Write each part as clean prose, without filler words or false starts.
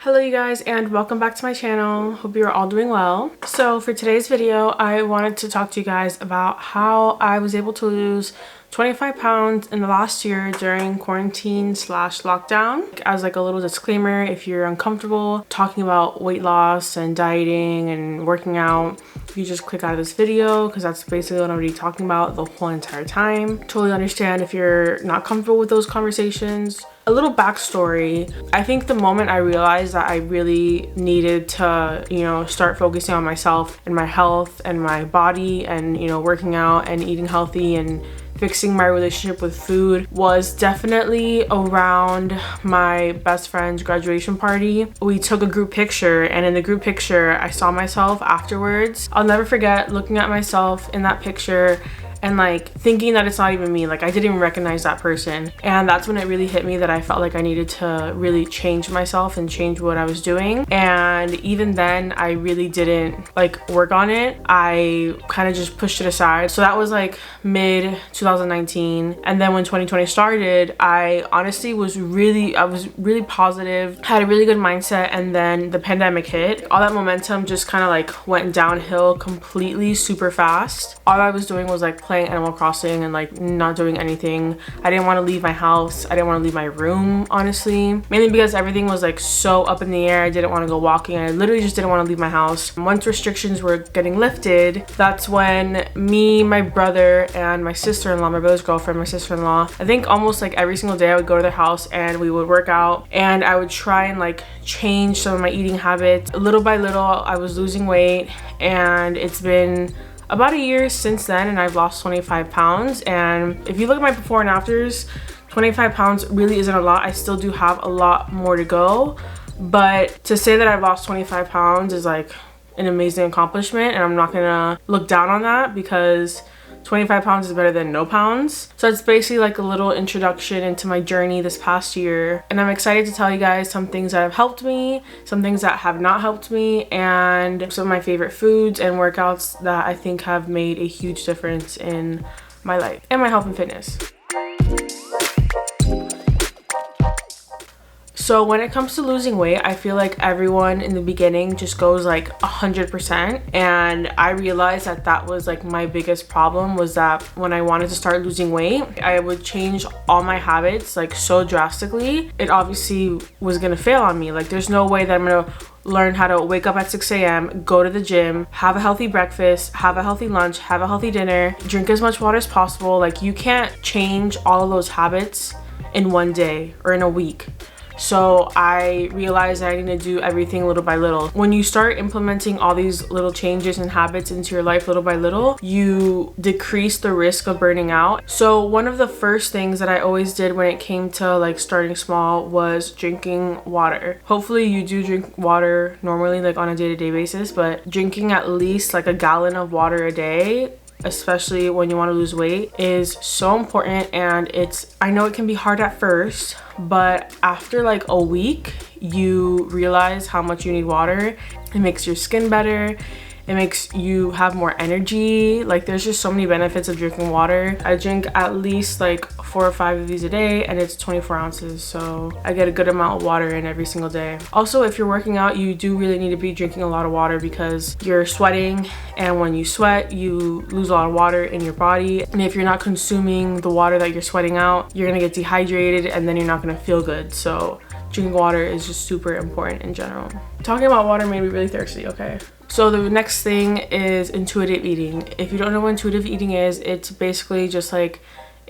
Hello you guys, and welcome back to my channel. Hope you're all doing well. So for today's video, I wanted to talk to you guys about how I was able to lose 25 pounds in the last year during quarantine / lockdown. As like a little disclaimer, if you're uncomfortable talking about weight loss and dieting and working out, you just click out of this video because that's basically what I'm going to be talking about the whole entire time. Totally understand if you're not comfortable with those conversations. A little backstory. I think the moment I realized that I really needed to, start focusing on myself and my health and my body and, working out and eating healthy and fixing my relationship with food was definitely around my best friend's graduation party. We took a group picture, and in the group picture, I saw myself afterwards. I'll never forget looking at myself in that picture and like thinking that it's not even me. Like I didn't even recognize that person. And that's when it really hit me that I felt like I needed to really change myself and change what I was doing. And even then I really didn't work on it. I kind of just pushed it aside. So that was like mid 2019. And then when 2020 started, I honestly was really positive, had a really good mindset. And then the pandemic hit. All that momentum just kind of went downhill completely super fast. All I was doing was playing Animal Crossing and not doing anything. I didn't want to leave my house. I didn't want to leave my room, honestly. Mainly because everything was so up in the air. I didn't want to go walking. I literally just didn't want to leave my house. Once restrictions were getting lifted, that's when me, my brother, and my sister-in-law, my brother's girlfriend, my sister-in-law, I think almost every single day I would go to their house and we would work out, and I would try and change some of my eating habits. Little by little, I was losing weight, and it's been about a year since then, and I've lost 25 pounds. And if you look at my before and afters, 25 pounds really isn't a lot. I still do have a lot more to go, but to say that I've lost 25 pounds is an amazing accomplishment, and I'm not gonna look down on that because 25 pounds is better than no pounds. So it's basically a little introduction into my journey this past year. And I'm excited to tell you guys some things that have helped me, some things that have not helped me, and some of my favorite foods and workouts that I think have made a huge difference in my life and my health and fitness. So when it comes to losing weight, I feel like everyone in the beginning just goes 100%. And I realized that was my biggest problem, was that when I wanted to start losing weight, I would change all my habits so drastically. It obviously was gonna fail on me. There's no way that I'm gonna learn how to wake up at 6 a.m., go to the gym, have a healthy breakfast, have a healthy lunch, have a healthy dinner, drink as much water as possible. You can't change all of those habits in one day or in a week. So I realized that I need to do everything little by little. When you start implementing all these little changes and habits into your life little by little, you decrease the risk of burning out. So one of the first things that I always did when it came to starting small was drinking water. Hopefully you do drink water normally on a day-to-day basis, but drinking at least a gallon of water a day, especially when you want to lose weight, is so important. And I know it can be hard at first, but after a week you realize how much you need water. It makes your skin better, it makes you have more energy. There's just so many benefits of drinking water. I drink at least 4 or 5 of these a day, and it's 24 ounces, so I get a good amount of water in every single day. Also, if you're working out, you do really need to be drinking a lot of water because you're sweating, and when you sweat you lose a lot of water in your body, and if you're not consuming the water that you're sweating out, you're gonna get dehydrated, and then you're not gonna feel good. So drinking water is just super important in general. Talking about water made me really thirsty, okay? So the next thing is intuitive eating. If you don't know what intuitive eating is, it's basically just a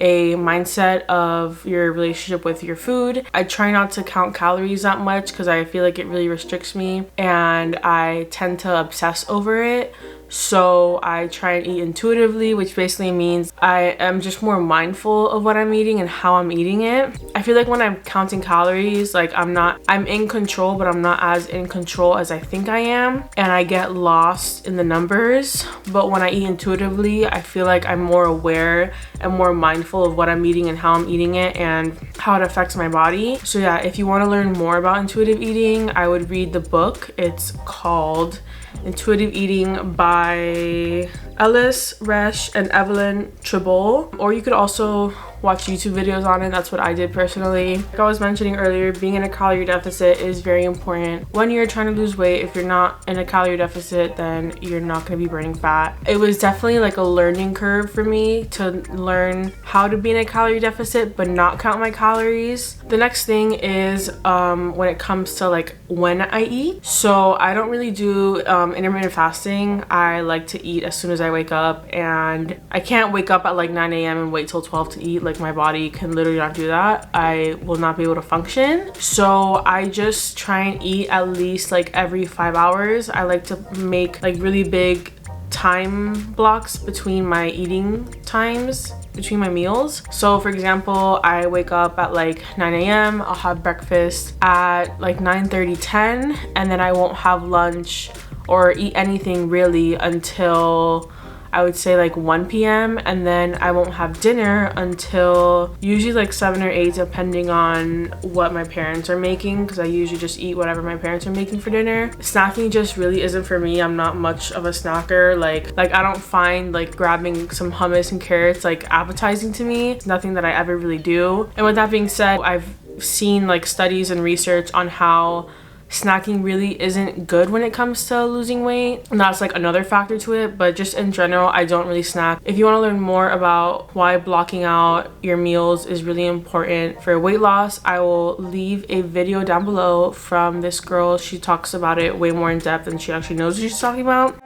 mindset of your relationship with your food. I try not to count calories that much because I feel it really restricts me, and I tend to obsess over it. So I try and eat intuitively, which basically means I am just more mindful of what I'm eating and how I'm eating it. I feel when I'm counting calories, I'm in control, but I'm not as in control as I think I am, and I get lost in the numbers. But when I eat intuitively, I feel I'm more aware and more mindful of what I'm eating and how I'm eating it and how it affects my body. So yeah, if you want to learn more about intuitive eating, I would read the book. It's called Intuitive Eating by Ellis Resch and Evelyn Tribble. Or you could also watch YouTube videos on it. That's what I did personally. Like I was mentioning earlier, being in a calorie deficit is very important when you're trying to lose weight. If you're not in a calorie deficit, then you're not going to be burning fat. It was definitely like a learning curve for me to learn how to be in a calorie deficit but not count my calories. The next thing is when it comes to like when I eat. So I don't really do intermittent fasting. I like to eat as soon as I wake up, and I can't wake up at like 9 a.m. and wait till 12 to eat. Like my body can literally not do that. I will not be able to function. So I just try and eat at least like every 5 hours. I like to make like really big time blocks between my eating times, between my meals. So for example, I wake up at like 9 a.m. I'll have breakfast at like 9:30, 10, and then I won't have lunch or eat anything really until I would say like 1 p.m. and then I won't have dinner until usually like 7 or 8, depending on what my parents are making, because I usually just eat whatever my parents are making for dinner. Snacking just really isn't for me. I'm not much of a snacker. Like I don't find like grabbing some hummus and carrots like appetizing to me. It's nothing that I ever really do. And with that being said, I've seen like studies and research on how snacking really isn't good when it comes to losing weight, and that's like another factor to it. But just in general, I don't really snack. If you want to learn more about why blocking out your meals is really important for weight loss, I will leave a video down below from this girl. She talks about it way more in depth and she actually knows what she's talking about.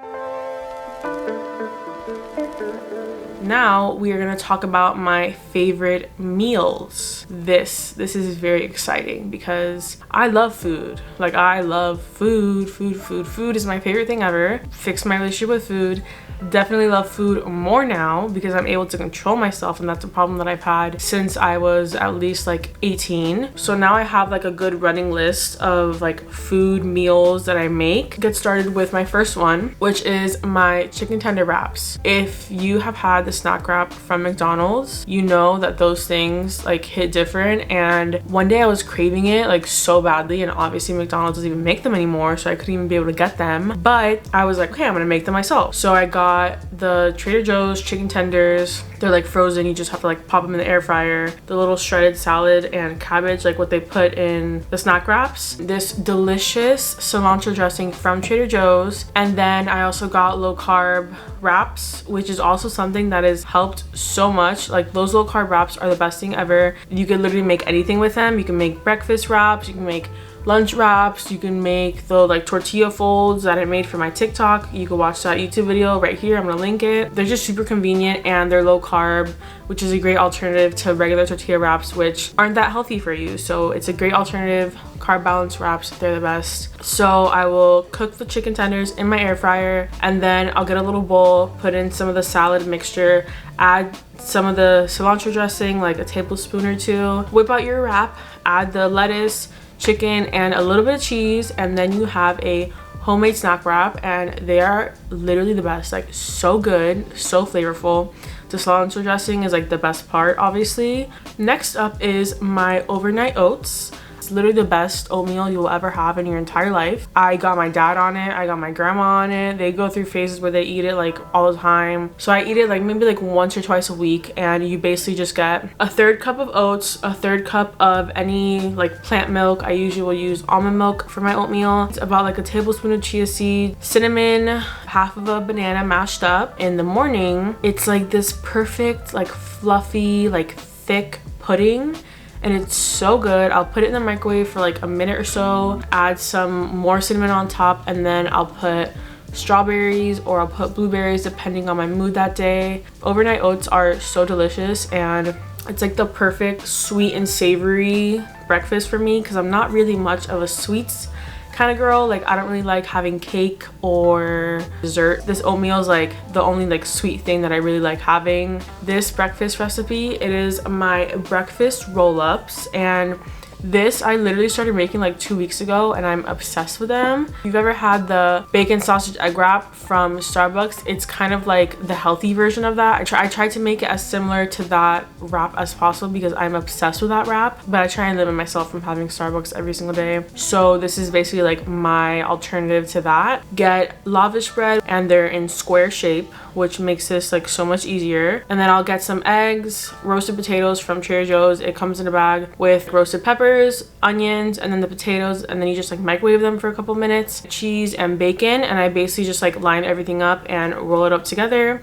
Now we are going to talk about my favorite meals. This is very exciting because I love food. Like I love food. Food is my favorite thing ever. Fixed my relationship with food. Definitely love food more now because I'm able to control myself, and that's a problem that I've had since I was at least like 18. So now I have like a good running list of like food meals that I make. Get started with my first one, which is my chicken tender wraps. If you have had the snack wrap from McDonald's, you know that those things like hit different. And one day I was craving it like so badly, and obviously McDonald's doesn't even make them anymore, so I couldn't even be able to get them. But I was like, okay, I'm gonna make them myself. So I got the Trader Joe's chicken tenders. They're like frozen. You just have to like pop them in the air fryer. The little shredded salad and cabbage, like what they put in the snack wraps. This delicious cilantro dressing from Trader Joe's. And then I also got low carb wraps, which is also something that has helped so much. Like those low carb wraps are the best thing ever. You can literally make anything with them. You can make breakfast wraps. You can make lunch wraps. You can make the like tortilla folds that I made for my TikTok. You can watch that YouTube video right here. I'm gonna link it. They're just super convenient and they're low carb, which is a great alternative to regular tortilla wraps, which aren't that healthy for you. So it's a great alternative. Carb balance wraps, they're the best. So I will cook the chicken tenders in my air fryer, and then I'll get a little bowl, put in some of the salad mixture, add some of the cilantro dressing, like a tablespoon or two, whip out your wrap, add the lettuce, chicken, and a little bit of cheese, and then you have a homemade snack wrap, and they are literally the best. Like so good, so flavorful. The cilantro dressing is like the best part, obviously. Next up is my overnight oats. It's literally the best oatmeal you will ever have in your entire life. I got my dad on it. I got my grandma on it. They go through phases where they eat it like all the time. So I eat it like maybe like once or twice a week, and you basically just get a 1/3 cup of oats, a 1/3 cup of any like plant milk. I usually will use almond milk for my oatmeal. It's about like a tablespoon of chia seed, cinnamon, half of a banana mashed up. In the morning, it's like this perfect like fluffy like thick pudding, and it's so good. I'll put it in the microwave for like a minute or so, add some more cinnamon on top, and then I'll put strawberries or I'll put blueberries depending on my mood that day. Overnight oats are so delicious, and it's like the perfect sweet and savory breakfast for me because I'm not really much of a sweets kind of girl. Like I don't really like having cake or dessert. This oatmeal is like the only like sweet thing that I really like having. This breakfast recipe, it is my breakfast roll-ups, and This I literally started making like 2 weeks ago and I'm obsessed with them. If you've ever had the bacon sausage egg wrap from Starbucks, it's kind of like the healthy version of that. I tried to make it as similar to that wrap as possible because I'm obsessed with that wrap, but I try and limit myself from having Starbucks every single day. So this is basically like my alternative to that. Get lavish bread and they're in square shape, which makes this like so much easier. And then I'll get some eggs, roasted potatoes from Trader Joe's. It comes in a bag with roasted peppers, onions, and then the potatoes, and then you just like microwave them for a couple minutes. Cheese and bacon, and I basically just like line everything up and roll it up together.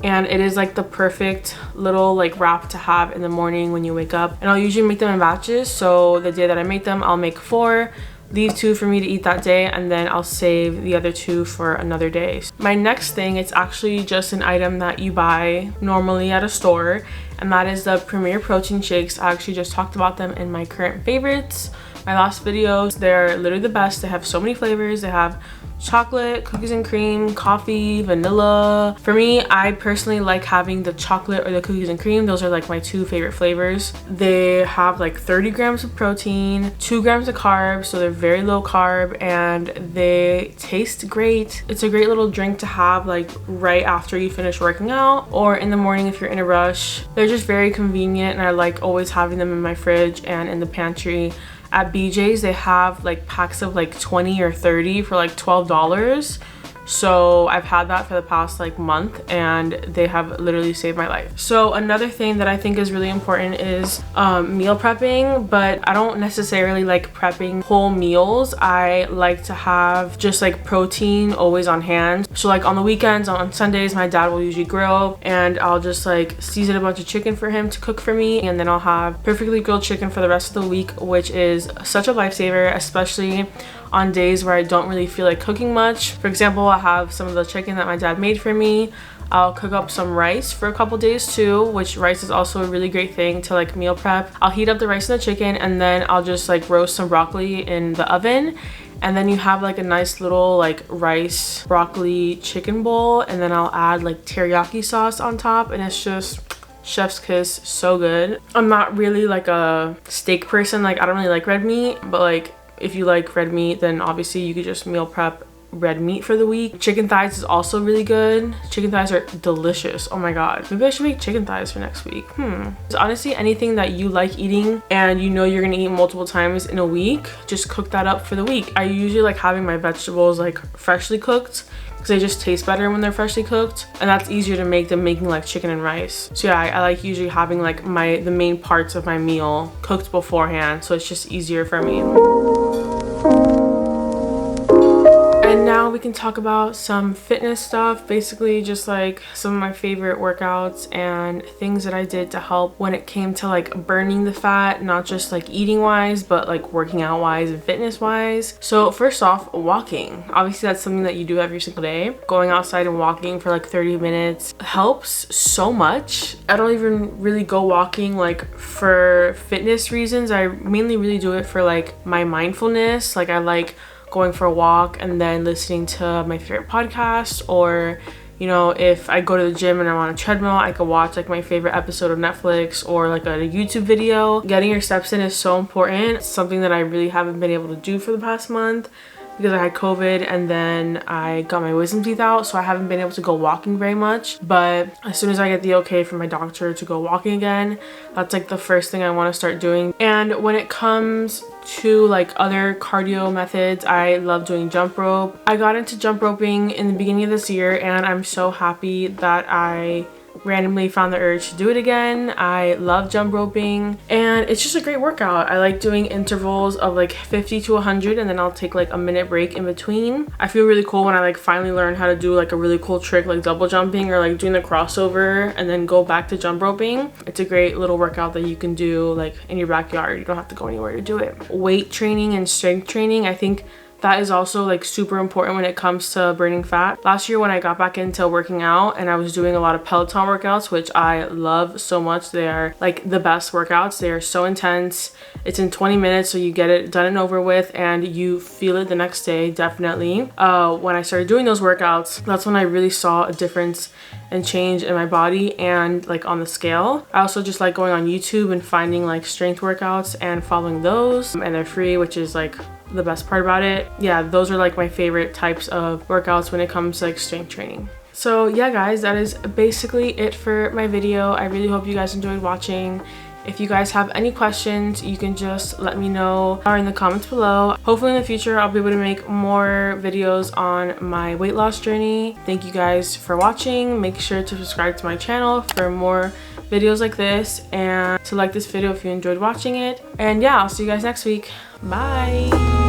And it is like the perfect little like wrap to have in the morning when you wake up. And I'll usually make them in batches, so the day that I make them I'll make 4, leave 2 for me to eat that day, and then I'll save the other 2 for another day. My next thing, it's actually just an item that you buy normally at a store, and that is the Premier Protein Shakes. I actually just talked about them in my current favorites, my last videos. They're literally the best. They have so many flavors. They have chocolate, cookies and cream, coffee, vanilla. For me, I personally like having the chocolate or the cookies and cream. Those are like my 2 favorite flavors. They have like 30 grams of protein, 2 grams of carbs, so they're very low carb, and they taste great. It's a great little drink to have like right after you finish working out or in the morning if you're in a rush. They're just very convenient, and I like always having them in my fridge and in the pantry. At BJ's, they have like packs of like 20 or 30 for like $12. So I've had that for the past like month, and they have literally saved my life. So another thing that I think is really important is meal prepping, but I don't necessarily like prepping whole meals. I like to have just like protein always on hand. So like on the weekends, on Sundays, my dad will usually grill, and I'll just like season a bunch of chicken for him to cook for me, and then I'll have perfectly grilled chicken for the rest of the week, which is such a lifesaver, especially on days where I don't really feel like cooking much. For example, I'll have some of the chicken that my dad made for me. I'll cook up some rice for a couple days too, which rice is also a really great thing to like meal prep. I'll heat up the rice and the chicken, and then I'll just like roast some broccoli in the oven. And then you have like a nice little like rice, broccoli, chicken bowl, and then I'll add like teriyaki sauce on top, and it's just chef's kiss, so good. I'm not really like a steak person. Like I don't really like red meat, but like if you like red meat, then obviously you could just meal prep red meat for the week. Chicken thighs is also really good. Chicken thighs are delicious. Oh my god, maybe I should make chicken thighs for next week. So honestly, anything that you like eating and you know you're gonna eat multiple times in a week, just cook that up for the week. I usually like having my vegetables like freshly cooked because they just taste better when they're freshly cooked, and that's easier to make than making like chicken and rice. So yeah, I like usually having like the main parts of my meal cooked beforehand, so it's just easier for me. And now we can talk about some fitness stuff, basically just like some of my favorite workouts and things that I did to help when it came to like burning the fat, not just like eating wise, but like working out wise and fitness wise. So first off, walking. Obviously that's something that you do every single day. Going outside and walking for like 30 minutes helps so much. I don't even really go walking like for fitness reasons. I mainly really do it for like my mindfulness. Like I like going for a walk and then listening to my favorite podcast, or you know, if I go to the gym and I'm on a treadmill, I could watch like my favorite episode of Netflix or like a YouTube video. Getting your steps in is so important. It's something that I really haven't been able to do for the past month because I had COVID and then I got my wisdom teeth out, so I haven't been able to go walking very much. But as soon as I get the okay from my doctor to go walking again, that's like the first thing I want to start doing. And when it comes to like other cardio methods, I love doing jump rope. I got into jump roping in the beginning of this year, and I'm so happy that I randomly found the urge to do it again. I love jump roping, and it's just a great workout. I like doing intervals of like 50 to 100, and then I'll take like a minute break in between. I feel really cool when I like finally learn how to do like a really cool trick like double jumping or like doing the crossover and then go back to jump roping. It's a great little workout that you can do like in your backyard. You don't have to go anywhere to do it. Weight training and strength training, I think that is also like super important when it comes to burning fat. Last year when I got back into working out and I was doing a lot of Peloton workouts, which I love so much. They are like the best workouts. They are so intense. It's in 20 minutes, so you get it done and over with and you feel it the next day, definitely. When I started doing those workouts, that's when I really saw a difference and change in my body and like on the scale. I also just like going on YouTube and finding like strength workouts and following those, and they're free, which is like the best part about it. Yeah, those are like my favorite types of workouts when it comes to like strength training. So yeah guys, that is basically it for my video. I really hope you guys enjoyed watching. If you guys have any questions, you can just let me know or in the comments below. Hopefully in the future I'll be able to make more videos on my weight loss journey. Thank you guys for watching. Make sure to subscribe to my channel for more videos like this, and to like this video if you enjoyed watching it. And yeah, I'll see you guys next week. Bye.